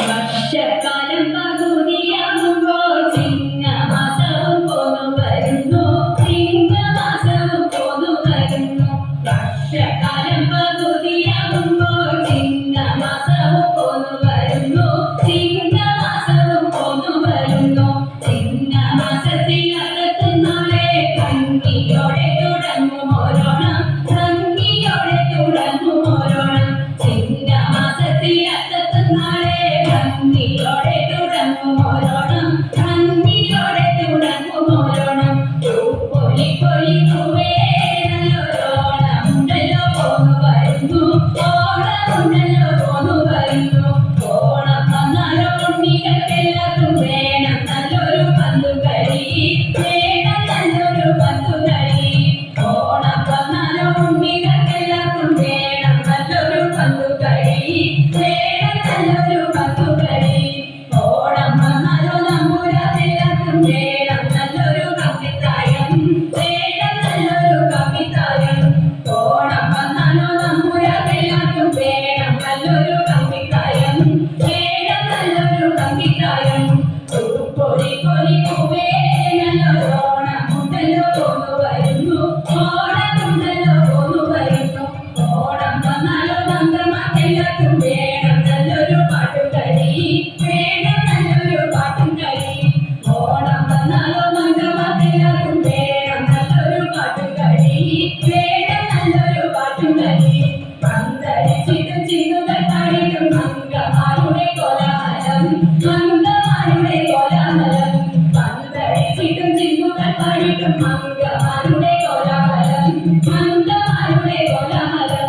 വർഷക്കാലം പകുതിയാകുമ്പോൾ ചിങ്ങമാസവും പോന്നു വരുന്നു, ചിങ്ങമാസവും പോന്നു വരുന്നു. വർഷക്കാലം പകുതിയാകുമ്പോൾ ചിങ്ങമാസവും പോന്നു വരുന്നു, ചിങ്ങമാസവും പോന്നു വരുന്നു. ചിങ്ങമാസത്തിനകത്തുന്നാളെ ഭംഗിയോടെ തുടങ്ങും ഓരോണം, ഭംഗിയോടെ തുടങ്ങും ഓരോണം. ചിങ്ങമാസത്തിനകത്തുന്നാളെ ഭംഗിയോടെ തുടങ്ങും ഓരോണം, ഭംഗിയോടെ തുടങ്ങും ഓരോണം. പൊലി പൊലി പൂവേ നല്ലൊരോണമുണ്ടല്ലോ പോന്നു വരുന്നു, ഓണമുണ്ടല്ലോ പോന്നു വരുന്നു. ഓണം വന്നാലോ ഉണ്ണികൾക്കെല്ലാവർക്കും വേണം നല്ലൊരു പന്തുകളി, വേണം നല്ലൊരു പന്തുകളി. ഓണം വന്നാലോ ഉണ്ണികൾക്കെല്ലാവർക്കും വേണം നല്ലൊരു പന്തുകളി, വേണം നല്ലൊരു പന്തുകളി. ഓണം വന്നാലോ നമ്പൂരാനെല്ലാവർക്കും വേണം നല്ലൊരു കമ്പിത്തായം, വേണം നല്ലൊരു കമ്പിത്തായം. ഓണം വന്നാലോ നമ്പൂരാനെല്ലാവർക്കും വേണം നല്ലൊരു കമ്പിത്തായം, വേണം നല്ലൊരു കമ്പിത്തായം. പൊലി പൊലി പൂവേ നല്ലൊരോണമുണ്ടല്ലോ പോന്നു വരുന്നു, ഓണമുണ്ടല്ലോ പോന്നു വരുന്നു. ഓണം വന്നാലോ നന്ദമാർക്കെല്ലാവർക്കും വേണം നല്ലൊരു പാട്ടുകളി, വേണം നല്ലൊരു പാട്ടുകളി. ഓണം വന്നാലോ നന്ദമാർക്കെല്ലാവർക്കും വേണം നല്ലൊരു പാട്ടുകളി, വേണം നല്ലൊരു പാട്ടുകളി. പന്തടിച്ചിട്ടും ചിന്നുകൾ പാടിയിട്ടും മംഗമാരുടെ കോലാഹലം, മംഗമാരുടെ കോലാഹലം. പന്തടിച്ചിട്ടും ചിന്നുകൾ പാടിയിട്ടും മംഗമാരുടെ കോലാഹലം, മംഗമാരുടെ കോലാഹലം.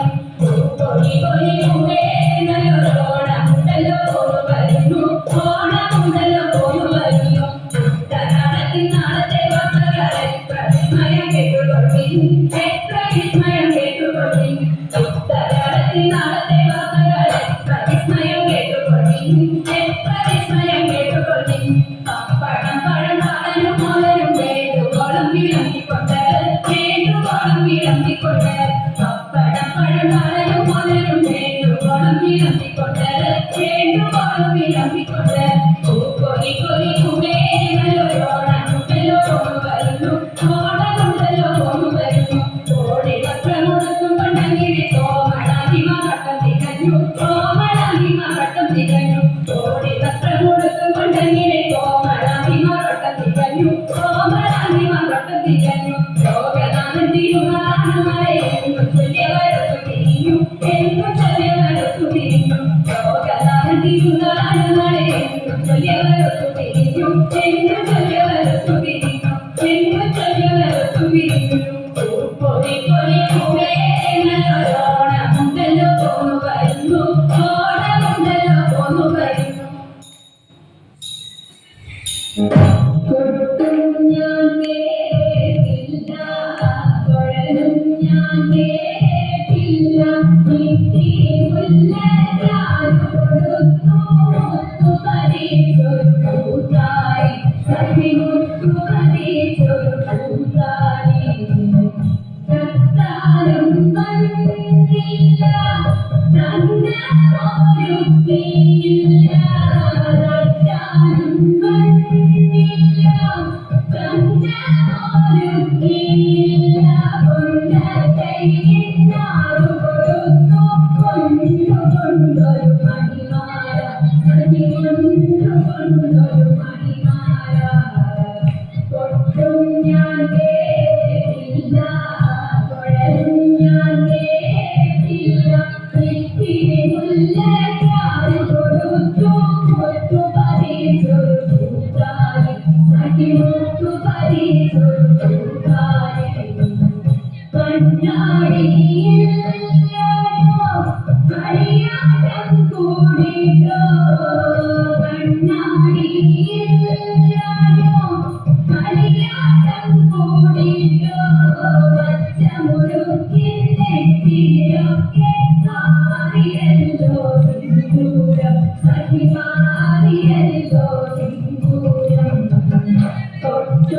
പൊലി പൊലി പൂവേ നല്ലൊരോണമുണ്ടല്ലോ പോന്നു വരുന്നു, ഓണമുണ്ടല്ലോ പോന്നു വരുന്നു. ഉത്തരാടത്തിൽ നാളത്തെ വാർത്തകൾ എത്ര വിസ്മയം കേട്ടുകൊള്ളിൻ, എത്ര വിസ്മയം കേട്ടുകൊള്ളിൻ. ഉത്തരാടത്തിൽ നാളത്തെ വാർത്തകൾ എത്ര വിസ്മയം കേട്ടുകൊള്ളിൻ, എത്ര വിസ്മയം കേട്ടുകൊള്ളിൻ. പപ്പടം പഴം പാലനും മോരും വേണ്ടുവോളം വിളമ്പിക്കൊണ്ട്, വേണ്ടുവോളം വിളമ്പിക്കൊണ്ട്. പപ്പടം പഴം പാലനും മോരും വേണ്ടുവോളം വിളമ്പിക്കൊണ്ട്, വേണ്ടുവോളം വിളമ്പിക്കൊണ്ട്. പൊലി പൊലി പൂവേ നല്ലൊരോണമുണ്ടല്ലോ പോന്നു വരുന്നു, ഓണമുണ്ടല്ലോ പോന്നു വരുന്നു. ഓടി വസ്ത്രമുടുക്കും കൊണ്ടങ്ങിനെ കോമളാഹിമ വട്ടം തികഞ്ഞു, കോമളാഹിമ വട്ടം തികഞ്ഞു. ഓടി വസ്ത്രമുടുക്കും കൊണ്ടങ്ങിനെ കോമളാഹിമ വട്ടം തികഞ്ഞു, കോമളാഹിമ വട്ടം തികഞ്ഞു. ലോകനാഥൻ തിരുനാളെ എന്നും ചൊല്ലിയവരൊത്തു തിരിഞ്ഞു, എന്നും ചൊല്ലിയവരൊത്തു തിരിഞ്ഞു. ലോകനാഥൻ തിരുനാളെ എന്നും ചൊല്ലിയവരൊത്തു തിരിഞ്ഞു, എന്നും ചൊല്ലിയവരൊത്തു തിരിഞ്ഞു, എന്നും ചൊല്ലിയവരൊത്തു തിരിഞ്ഞു. പൊലി പൊലി പൂവേ നല്ലൊരോണമുണ്ടല്ലോ പോന്നു വരുന്നു, ഓണമുണ്ടല്ലോ പോന്നു വരുന്നു. കൊട്ടും ഞാൻ കേട്ടില്ല, കുഴലും ഞാൻ കേട്ടില്ല, നീട്ടി മുല്ലയാൻ കൊടുത്തു മുത്തുമരിച്ചൊരു പൂത്താരി, സഖിമുത്തുമരിച്ചൊരു പൂത്താരി. ചത്താലും കണ്ടില്ല, ചന്ദ്രനൊരുക്കിയില്ല, ചത്താലും കണ്ടില്ല,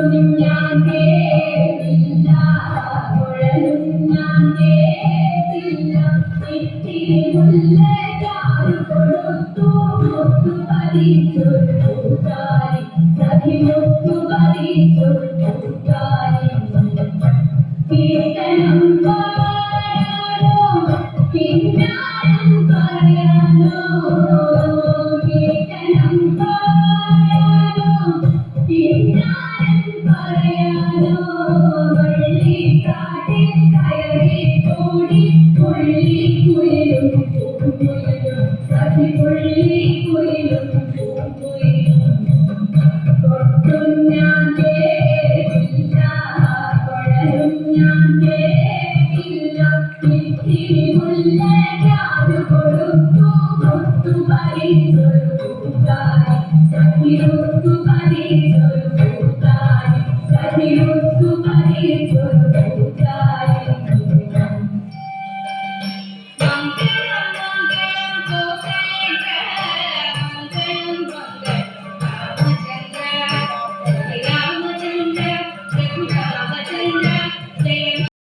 കൊട്ടും ഞാൻ കേട്ടില്ല കുഴലും ഞാൻ കേട്ടില്ല ഇത്തിരി മുല്ലയ്ക്കാരു കൊടുത്തു മുത്തു പതിച്ചൊരു കൂട്ടാരി സഖി മുത്തു പതിച്ചൊരു കൂട്ടാരി കീർത്തനം പാടാനോ കിന്നാരം പറയാനോ കീർത്തനം പാടാനോ കിന്നാരം പറയാനോ വള്ളിക്കാട്ടിൽ കയറി കൂടി പുള്ളി കുയിലും പൂങ്കുയിലും സഖി പുള്ളി കുയിലും പൂങ്കുയിലും കൊട്ടും ഞാൻ കേട്ടില്ല കുഴലും ഞാൻ കേട്ടില്ല ഇത്തിരി മുല്ലയ്ക്കാരു കൊടുത്തു മുത്തു പറിച്ചൊരു കൂട്ടാരി സഖി മുത്തു